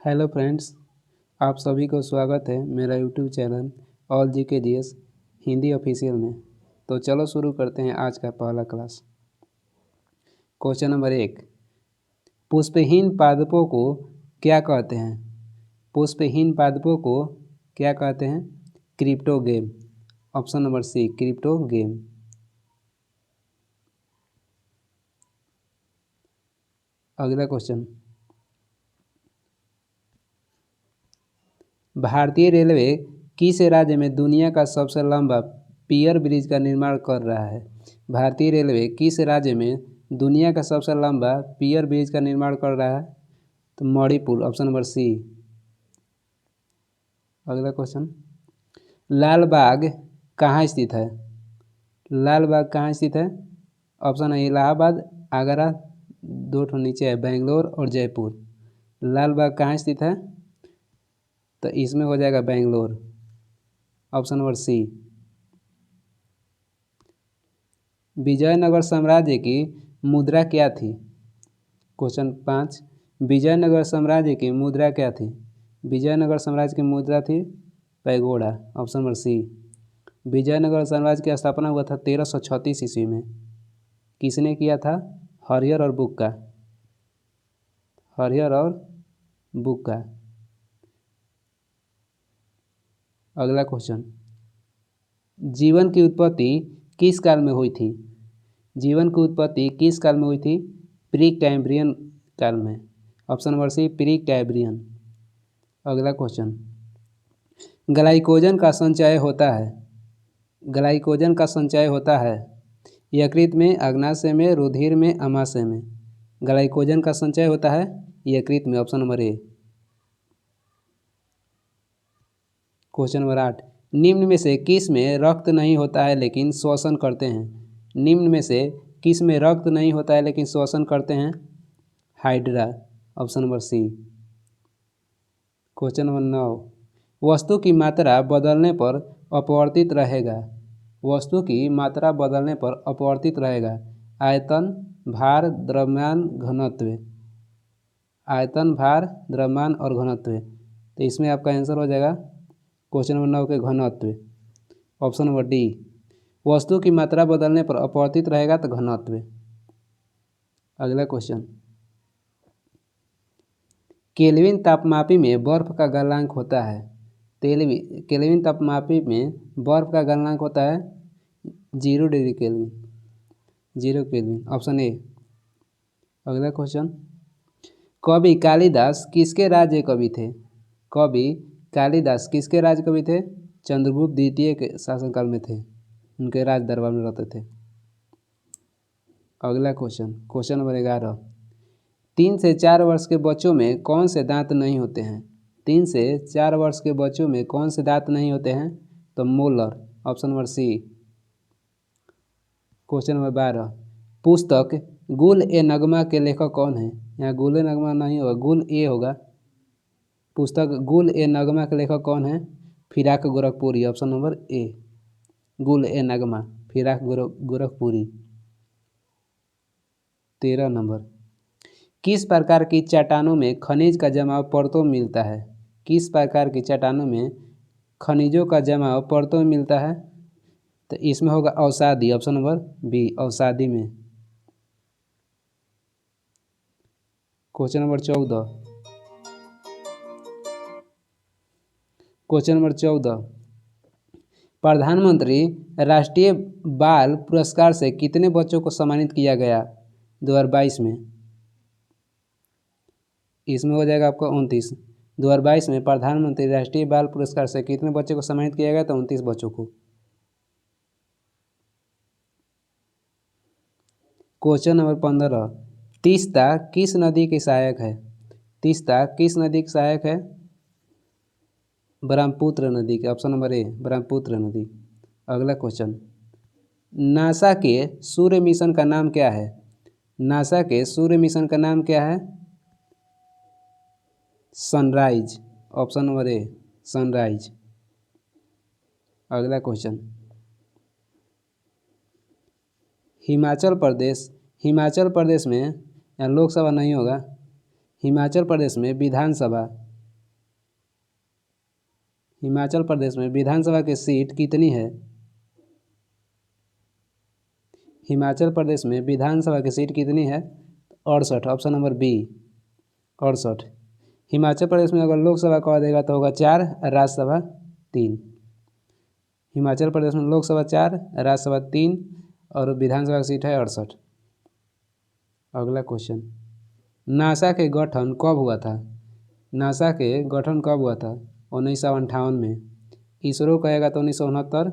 Hello friends, आप सभी को स्वागत है मेरा यूट्यूब चैनल ऑल जी के जी एस हिंदी ऑफिशियल में। तो चलो शुरू करते हैं आज का पहला क्लास। क्वेश्चन नंबर 1, पुष्पहीन पादपों को क्या कहते हैं? पुष्पहीन पादपों को क्या कहते हैं? Cryptogam. Option number C, cryptogam. अगला क्वेश्चन, भारतीय रेलवे किस राज्य में दुनिया का सबसे लंबा पियर ब्रिज का निर्माण कर रहा है? भारतीय रेलवे किस राज्य में दुनिया का सबसे लंबा पियर ब्रिज का निर्माण कर रहा है? तो मणिपुर। ऑप्शन नंबर सी। अगला क्वेश्चन, लाल बाग कहाँ स्थित है? लाल बाग कहाँ स्थित है? ऑप्शन है इलाहाबाद, आगरा, दो ठो नीचे है बेंगलोर और जयपुर। लाल बाग कहाँ स्थित है? तो इसमें हो जाएगा Bangalore. Option number C. Vijayanagar साम्राज्य की मुद्रा क्या थी? क्वेश्चन 5, विजयनगर साम्राज्य की मुद्रा क्या थी? विजयनगर साम्राज्य की मुद्रा थी pagoda. Option number C. Vijayanagar साम्राज्य की स्थापना हुआ था 1336 ईस्वी में। किसने किया था? हरिहर और बुक्का। हरिहर और बुक्का। अगला क्वेश्चन, जीवन की उत्पत्ति किस काल में हुई थी? जीवन की उत्पत्ति किस काल में हुई थी? प्री कैम्ब्रियन काल में। Option number C, Precambrian. अगला क्वेश्चन, ग्लाइकोजन का संचय होता है। ग्लाइकोजन का संचय होता है यकृत में, अग्नाशय में, रुधिर में, अमाशय में। ग्लाइकोजन का संचय होता है यकृत में। Option number A. Question number 8, निम्न में से किस में रक्त नहीं होता है लेकिन श्वसन करते हैं? निम्न में से किस में रक्त नहीं होता है लेकिन श्वसन करते हैं? Hydra. Option number C. Question number 9, वस्तु की मात्रा बदलने पर अपवर्तित रहेगा। वस्तु की मात्रा बदलने पर अपवर्तित रहेगा आयतन, भार, द्रव्यमान, घनत्व। आयतन, भार, द्रव्यमान और घनत्व। तो इसमें आपका आंसर हो जाएगा क्वेश्चन नंबर 9 के घनत्व। Option number D. वस्तु की मात्रा बदलने पर अपवर्तित रहेगा तो घनत्व। अगला क्वेश्चन, केल्विन तापमापी में बर्फ का गलनांक होता है। केल्विन तापमापी में बर्फ का गलनांक होता है 0 degree kelvin. 0 kelvin. Option A. अगला क्वेश्चन, कवि कालिदास किसके राज्य कवि थे? कवि कालिदास किसके राज कवि थे? चंद्रगुप्त द्वितीय के शासनकाल में थे। उनके राज दरबार में रहते थे। अगला क्वेश्चन, क्वेश्चन नंबर 11, 3 से 4 वर्ष के बच्चों में कौन से दांत नहीं होते हैं? 3 से 4 वर्ष के बच्चों में कौन से दांत नहीं होते हैं? तो molar. Option number C. Question number 12, पुस्तक गुल ए नगमा के लेखक कौन है? यहाँ गुल ए नगमा नहीं होगा, गुल ए होगा। पुस्तक गुल ए नगमा के लेखक कौन है? Firaq Gorakhpuri. Option number A, गुल ए नगमा, फिराक गोरखपुरी। 13 नंबर, किस प्रकार की चट्टानों में खनिज का जमाव परतों में मिलता है? किस प्रकार की चट्टानों में खनिजों का जमाव परतों में मिलता है? तो इसमें होगा अवसादी। ऑप्शन नंबर बी, अवसादी में। क्वेश्चन नंबर 14, क्वेश्चन नंबर 14, प्रधानमंत्री राष्ट्रीय बाल पुरस्कार से कितने बच्चों को सम्मानित किया गया 2022 में? इसमें हो जाएगा आपका 29। 2022 में प्रधानमंत्री राष्ट्रीय बाल पुरस्कार से कितने बच्चों को सम्मानित किया गया? तो 29 बच्चों को। क्वेश्चन नंबर 15, तीस्ता किस नदी की सहायक है? तीस्ता किस नदी की सहायक है? ब्रह्मपुत्र नदी के। ऑप्शन नंबर ए, ब्रह्मपुत्र नदी। अगला क्वेश्चन, नासा के सूर्य मिशन का नाम क्या है? नासा के सूर्य मिशन का नाम क्या है? Sunrise. Option number A, sunrise. अगला क्वेश्चन, हिमाचल प्रदेश में, यहाँ लोकसभा नहीं होगा, हिमाचल प्रदेश में विधानसभा हिमाचल प्रदेश में विधानसभा की सीट कितनी है? हिमाचल प्रदेश में विधानसभा की सीट कितनी है? 68, option number B 68। Himachal Pradesh में अगर लोकसभा कह देगा तो होगा 4, राज्यसभा 3। हिमाचल प्रदेश में लोकसभा 4, राज्यसभा 3 और विधानसभा की सीट है 68। अगला क्वेश्चन, नासा के गठन कब हुआ था? नासा के गठन कब हुआ था? 1958 में। इसरो कहेगा तो 1969।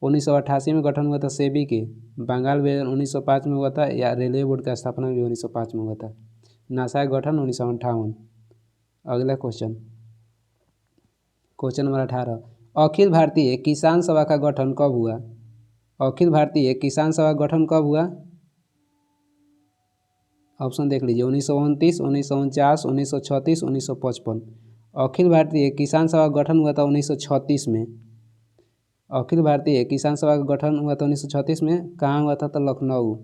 1988 में गठन हुआ था सेबी के। बंगाल विभाजन 1905 में हुआ था, या रेलवे बोर्ड का स्थापना भी 1905 में हुआ था। नासा का गठन 1958। अगला question, question number 18, Akhil Bharatiya किसान सभा का गठन कब हुआ? अखिल भारतीय किसान सभा का गठन कब हुआ? ऑप्शन देख लीजिए, 1929, 1949, 1936, 1955। अखिल भारतीय किसान सभा का गठन हुआ था 1936 में। अखिल भारतीय किसान सभा का गठन हुआ था 1936 में। कहाँ हुआ था? तो लखनऊ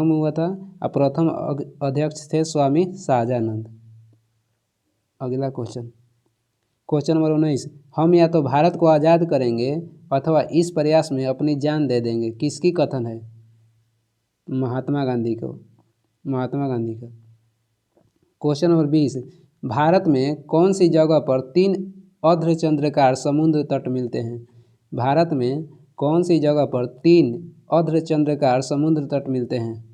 में हुआ था। और प्रथम अध्यक्ष थे स्वामी शाहजानंद। अगला क्वेश्चन, क्वेश्चन नंबर 19, हम या तो भारत को आज़ाद करेंगे अथवा इस प्रयास में अपनी जान दे देंगे, किसकी कथन है? महात्मा गांधी का। क्वेश्चन नंबर 20, भारत में कौन सी जगह पर 3 अर्धचंद्राकार समुद्र तट मिलते हैं? भारत में कौन सी जगह पर 3 अर्धचंद्राकार समुद्र तट मिलते हैं?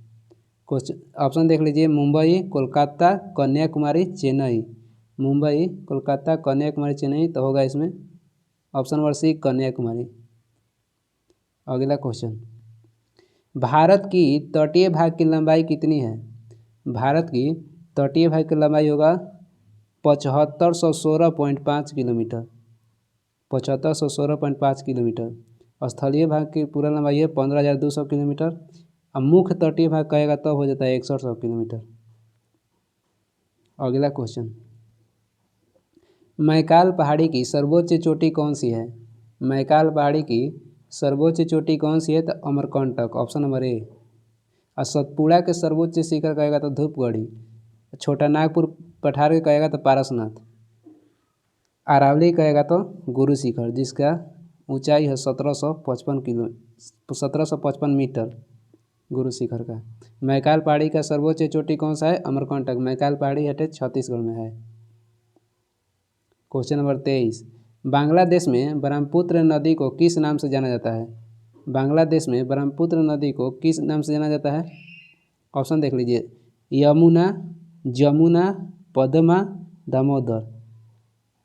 क्वेश्चन ऑप्शन देख लीजिए, मुंबई, कोलकाता, कन्याकुमारी, चेन्नई। मुंबई, कोलकाता, कन्याकुमारी, चेन्नई। तो होगा इसमें ऑप्शन नंबर सी, कन्याकुमारी। अगला क्वेश्चन, भारत की तटीय भाग की लंबाई कितनी है? भारत की तटीय भाग की लंबाई होगा 7516.5 किलोमीटर। 7516.5 किलोमीटर। स्थलीय भाग की पूरा लंबाई है 15200 किलोमीटर। अब मुख्य तटीय भाग कहेगा तब हो जाता है 6100 किलोमीटर। अगला क्वेश्चन, मैकाल पहाड़ी की सर्वोच्च चोटी कौन सी है? मैकाल पहाड़ी की सर्वोच्च चोटी कौन सी है? तो अमरकंटक, ऑप्शन नंबर ए। और सतपुड़ा के सर्वोच्च शिखर कहेगा तो धूपगढ़ी। छोटा नागपुर पठार के कहेगा तो पारसनाथ। अरावली कहेगा तो गुरु शिखर, जिसका ऊंचाई है 1755 मीटर, गुरु शिखर का। मैकाल पहाड़ी का सर्वोच्च चोटी कौन सा है? अमरकंटक। मैकाल पहाड़ी हटे छत्तीसगढ़ में है। क्वेश्चन नंबर 23, बांग्लादेश में ब्रह्मपुत्र नदी को किस नाम से जाना जाता है? बांग्लादेश में ब्रह्मपुत्र नदी को किस नाम से जाना जाता है? ऑप्शन देख लीजिए, यमुना, जमुना, पद्मा, दामोदर।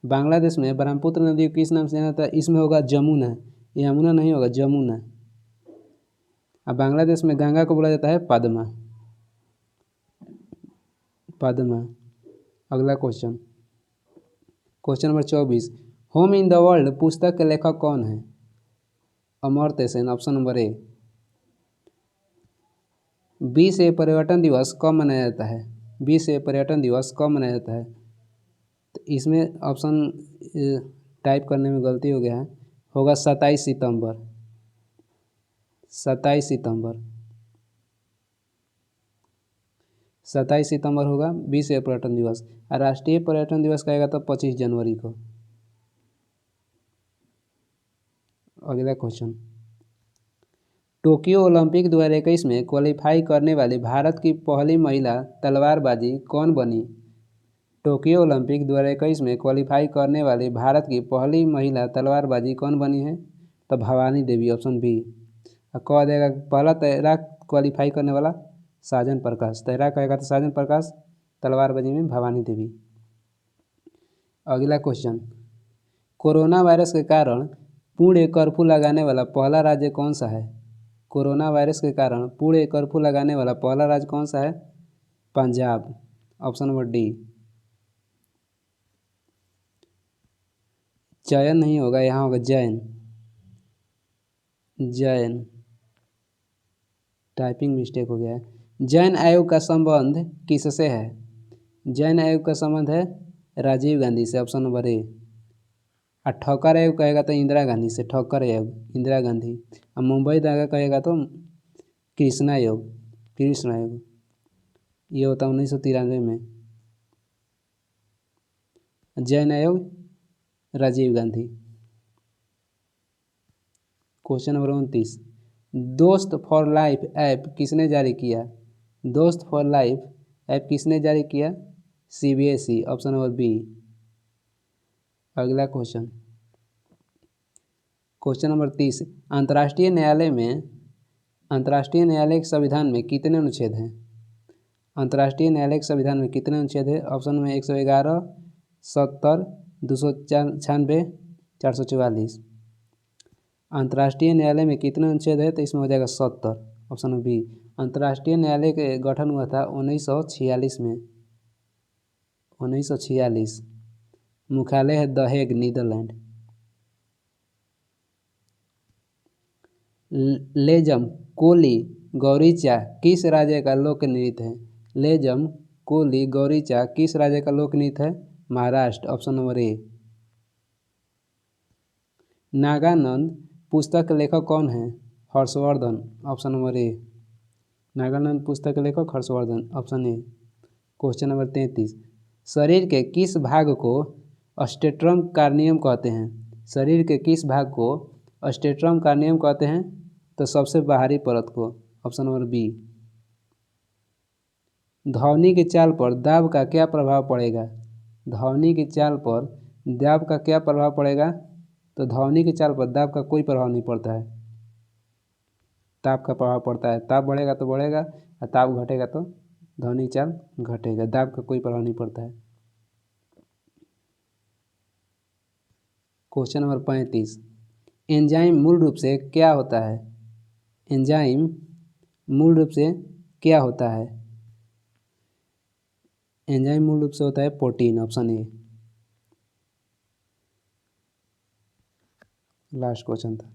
बांग्लादेश में ब्रह्मपुत्र नदी को किस नाम से जाना जाता है? इसमें होगा जमुना, यमुना नहीं होगा, जमुना। अब बांग्लादेश में गंगा को बोला जाता है पद्मा। अगला question, question number 24, home in the world पुस्तक के लेखक कौन है? Amartya Sen, option number A. विश्व पर्यटन दिवस कब मनाया जाता है? विश्व पर्यटन दिवस कब मनाया जाता है? तो इसमें ऑप्शन टाइप करने में गलती हो गया है, होगा 27 सितंबर। 27 सितंबर होगा विश्व पर्यटन दिवस। और राष्ट्रीय पर्यटन दिवस कहेगा तो 25 जनवरी को। अगला क्वेश्चन, टोक्यो ओलंपिक 2021 में क्वालिफाई करने वाली भारत की पहली महिला तलवारबाजी कौन बनी? टोक्यो ओलंपिक 2021 में क्वालिफाई करने वाली भारत की पहली महिला तलवारबाजी कौन बनी है? तो भवानी देवी, ऑप्शन बी। कह देगा पहला तैराक क्वालिफाई करने वाला साजन प्रकाश। तैराक कहेगा तो साजन प्रकाश, तलवारबाजी में भवानी देवी। अगला क्वेश्चन, कोरोना वायरस के कारण पूर्ण कर्फ्यू लगाने वाला पहला राज्य कौन सा है? कोरोना वायरस के कारण पूर्ण कर्फ्यू लगाने वाला पहला राज्य कौन सा है? Punjab, option number D. चयन नहीं होगा, यहाँ होगा जैन। टाइपिंग मिस्टेक हो गया है। जैन आयोग का संबंध किससे है? जैन आयोग का संबंध है राजीव गांधी से, ऑप्शन नंबर ए। और ठक्कर आयोग कहेगा तो इंदिरा गांधी से, ठक्कर आयोग इंदिरा गांधी। और मुंबई दागा कहेगा तो कृष्ण आयोग। ये होता 1993 में। जन आयोग, राजीव गांधी। क्वेश्चन नंबर 29, दोस्त फॉर लाइफ ऐप किसने जारी किया? दोस्त फॉर लाइफ ऐप किसने जारी किया? CBSE, option number B. अगला क्वेश्चन, क्वेश्चन नंबर 30, अंतर्राष्ट्रीय न्यायालय के संविधान में कितने अनुच्छेद हैं? अंतर्राष्ट्रीय न्यायालय के संविधान में कितने अनुच्छेद हैं? ऑप्शन में 111, 70, 296, 444। अंतर्राष्ट्रीय न्यायालय में कितने अनुच्छेद है? तो इसमें हो जाएगा 70, ऑप्शन नंबर बी। अंतर्राष्ट्रीय न्यायालय के गठन हुआ था 1946 में, 1946। मुख्यालय है द हेग, नीदरलैंड। लेजम कोली गौरीचा किस राज्य का लोक नृत्य है? लेजम कोली गौरीचा किस राज्य का लोक नृत्य है? Maharashtra, option number A. Naganand पुस्तक के लेखक कौन है? Harshvardhan, option number A. Naganand पुस्तक के लेखक Harshvardhan, option A. Question number 33, शरीर के किस भाग को स्टेट्रम कार्नियम कहते हैं? शरीर के किस भाग को स्टेट्रम कार्नियम कहते हैं? तो सबसे बाहरी परत को, ऑप्शन नंबर बी। ध्वनि की चाल पर दाब का क्या प्रभाव पड़ेगा? ध्वनि की चाल पर दाब का क्या प्रभाव पड़ेगा? तो ध्वनि की चाल पर दाब का कोई प्रभाव नहीं पड़ता है, ताप का प्रभाव पड़ता है। ताप बढ़ेगा तो बढ़ेगा और ताप घटेगा तो ध्वनि चाल घटेगा, दाब का कोई प्रभाव नहीं पड़ता है। क्वेश्चन नंबर 35, एंजाइम मूल रूप से क्या होता है? एंजाइम मूल रूप से क्या होता है? एंजाइम मूल रूप से होता है protein, option A. Last question था।